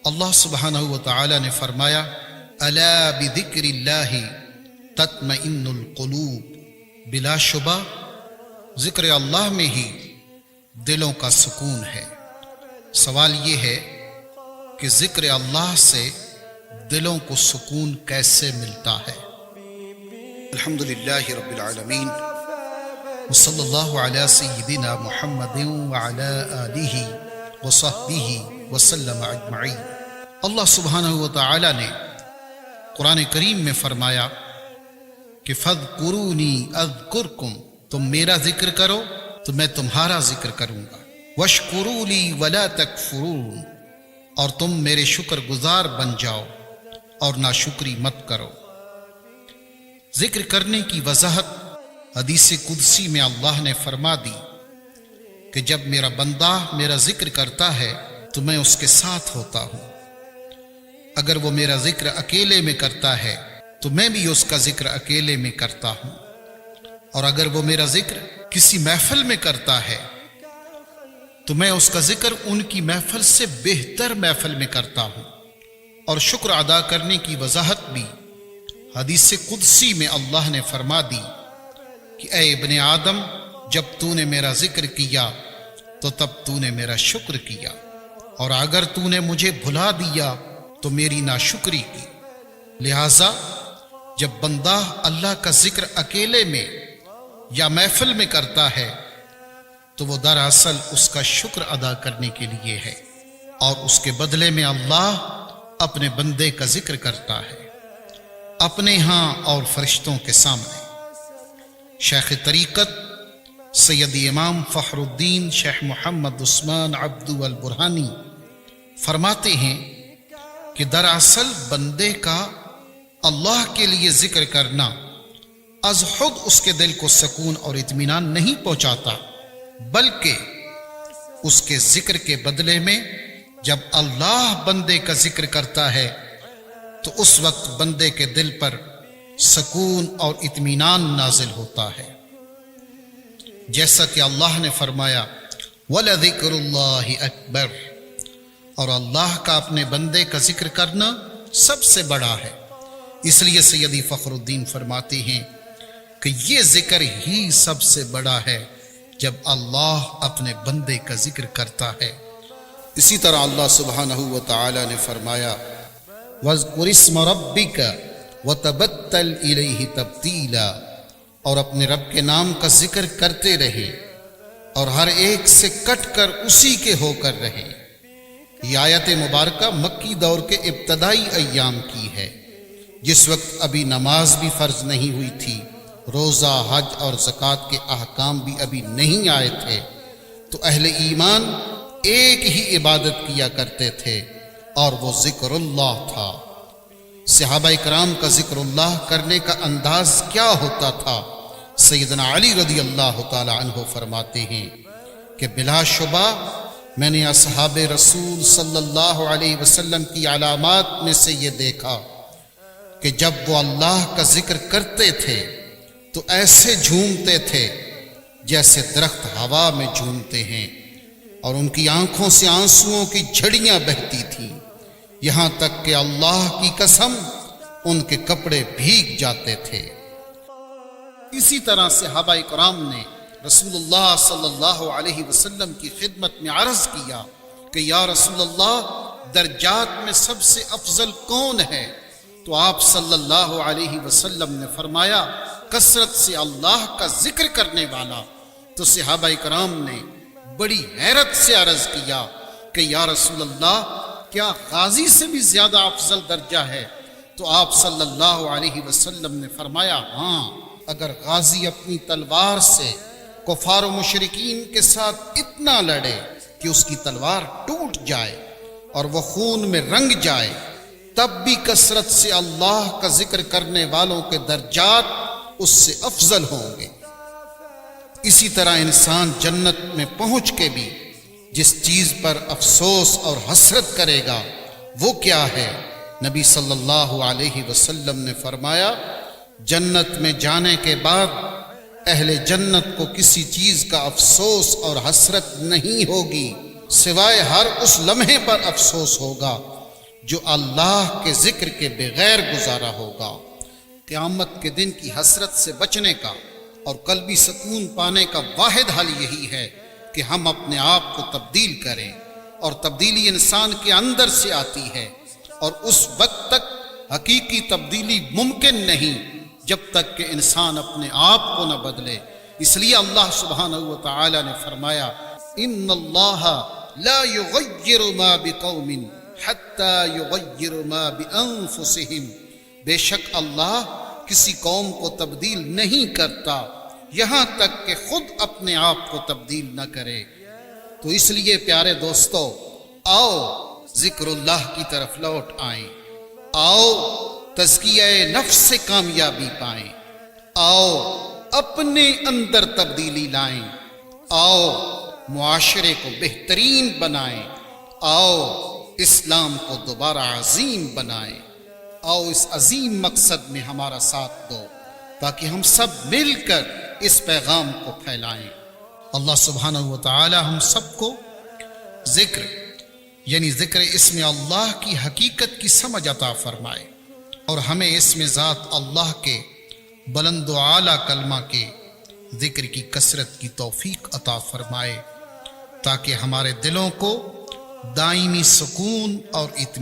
اللہ سبحانہ و تعالی نے فرمایا الا بذکر اللہ تطمئن القلوب، بلا شبہ ذکر اللہ میں ہی دلوں کا سکون ہے۔ سوال یہ ہے کہ ذکر اللہ سے دلوں کو سکون کیسے ملتا ہے؟ الحمدللہ رب العالمین وصلی اللہ علی سیدنا محمد وعلی آلہ وصحبہ وسلم اجمعین۔ اللہ سبحانہ و تعالی نے قرآن کریم میں فرمایا کہ فاذکرونی اذکرکم، تم میرا ذکر کرو تو میں تمہارا ذکر کروں گا، واشکروا لی ولا تکفرون، اور تم میرے شکر گزار بن جاؤ اور ناشکری مت کرو۔ ذکر کرنے کی وضاحت حدیث قدسی میں اللہ نے فرما دی کہ جب میرا بندہ میرا ذکر کرتا ہے تو میں اس کے ساتھ ہوتا ہوں۔ اگر وہ میرا ذکر اکیلے میں کرتا ہے تو میں بھی اس کا ذکر اکیلے میں کرتا ہوں، اور اگر وہ میرا ذکر کسی محفل میں کرتا ہے تو میں اس کا ذکر ان کی محفل سے بہتر محفل میں کرتا ہوں۔ اور شکر ادا کرنے کی وضاحت بھی حدیث قدسی میں اللہ نے فرما دی کہ اے ابن آدم، جب تو نے میرا ذکر کیا تو تب تو نے میرا شکر کیا، اور اگر تو نے مجھے بھلا دیا تو میری ناشکری کی۔ لہذا جب بندہ اللہ کا ذکر اکیلے میں یا محفل میں کرتا ہے تو وہ دراصل اس کا شکر ادا کرنے کے لیے ہے، اور اس کے بدلے میں اللہ اپنے بندے کا ذکر کرتا ہے، اپنے ہاں اور فرشتوں کے سامنے۔ شیخ طریقت سید امام فخر الدین شیخ محمد عثمان عبدو البرہانی فرماتے ہیں کہ دراصل بندے کا اللہ کے لیے ذکر کرنا از خود اس کے دل کو سکون اور اطمینان نہیں پہنچاتا، بلکہ اس کے ذکر کے بدلے میں جب اللہ بندے کا ذکر کرتا ہے تو اس وقت بندے کے دل پر سکون اور اطمینان نازل ہوتا ہے، جیسا کہ اللہ نے فرمایا وَلَذِكْرُ اللَّهِ أَكْبَرُ، اور اللہ کا اپنے بندے کا ذکر کرنا سب سے بڑا ہے۔ اس لیے سیدی فخر الدین فرماتے ہیں کہ یہ ذکر ہی سب سے بڑا ہے جب اللہ اپنے بندے کا ذکر کرتا ہے۔ اسی طرح اللہ سبحانہ و تعالی نے فرمایا وَاذْكُرِ اسْمَ رَبِّكَ وَتَبَتَّلْ إِلَيْهِ تَبْتِيلًا، اور اپنے رب کے نام کا ذکر کرتے رہے اور ہر ایک سے کٹ کر اسی کے ہو کر رہے۔ یہ آیت مبارکہ مکی دور کے ابتدائی ایام کی ہے، جس وقت ابھی نماز بھی فرض نہیں ہوئی تھی، روزہ، حج اور زکوٰۃ کے احکام بھی ابھی نہیں آئے تھے، تو اہل ایمان ایک ہی عبادت کیا کرتے تھے اور وہ ذکر اللہ تھا۔ صحابہ کرام کا ذکر اللہ کرنے کا انداز کیا ہوتا تھا؟ سیدنا علی رضی اللہ تعالی عنہ فرماتے ہیں کہ بلا شبہ میں نے اصحاب رسول صلی اللہ علیہ وسلم کی علامات میں سے یہ دیکھا کہ جب وہ اللہ کا ذکر کرتے تھے تو ایسے جھومتے تھے جیسے درخت ہوا میں جھومتے ہیں، اور ان کی آنکھوں سے آنسوؤں کی جھڑیاں بہتی تھیں، یہاں تک کہ اللہ کی قسم ان کے کپڑے بھیگ جاتے تھے۔ اسی طرح صحابہ کرام نے رسول اللہ صلی اللہ علیہ وسلم کی خدمت میں عرض کیا کہ یا رسول اللہ، درجات میں سب سے افضل کون ہے؟ تو آپ صلی اللہ علیہ وسلم نے فرمایا کثرت سے اللہ کا ذکر کرنے والا۔ تو صحابہ کرام نے بڑی حیرت سے عرض کیا کہ یا رسول اللہ، کیا غازی سے بھی زیادہ افضل درجہ ہے؟ تو آپ صلی اللہ علیہ وسلم نے فرمایا ہاں، اگر غازی اپنی تلوار سے کفار و مشرکین کے ساتھ اتنا لڑے کہ اس کی تلوار ٹوٹ جائے اور وہ خون میں رنگ جائے، تب بھی کثرت سے اللہ کا ذکر کرنے والوں کے درجات اس سے افضل ہوں گے۔ اسی طرح انسان جنت میں پہنچ کے بھی جس چیز پر افسوس اور حسرت کرے گا وہ کیا ہے؟ نبی صلی اللہ علیہ وسلم نے فرمایا جنت میں جانے کے بعد اہل جنت کو کسی چیز کا افسوس اور حسرت نہیں ہوگی، سوائے ہر اس لمحے پر افسوس ہوگا جو اللہ کے ذکر کے بغیر گزارا ہوگا۔ قیامت کے دن کی حسرت سے بچنے کا اور قلبی سکون پانے کا واحد حل یہی ہے کہ ہم اپنے آپ کو تبدیل کریں، اور تبدیلی انسان کے اندر سے آتی ہے، اور اس وقت تک حقیقی تبدیلی ممکن نہیں جب تک کہ انسان اپنے آپ کو نہ بدلے۔ اس لیے اللہ سبحانہ و تعالی نے فرمایا ان اللہ لا یغیر ما بقوم حتی یغیر ما بانفسہم، بے شک اللہ کسی قوم کو تبدیل نہیں کرتا یہاں تک کہ خود اپنے آپ کو تبدیل نہ کرے۔ تو اس لیے پیارے دوستو، آؤ ذکر اللہ کی طرف لوٹ آئیں، آؤ تزکیہ نفس سے کامیابی پائیں، آؤ اپنے اندر تبدیلی لائیں، آؤ معاشرے کو بہترین بنائیں، آؤ اسلام کو دوبارہ عظیم بنائیں، آؤ اس عظیم مقصد میں ہمارا ساتھ دو تاکہ ہم سب مل کر اس پیغام کو پھیلائیں۔ اللہ سبحانہ و تعالی ہم سب کو ذکر یعنی ذکر اسم اللہ کی حقیقت کی سمجھ عطا فرمائے، اور ہمیں اسم ذات اللہ کے بلند و اعلیٰ کلمہ کے ذکر کی کثرت کی توفیق عطا فرمائے، تاکہ ہمارے دلوں کو دائمی سکون اور اطمینان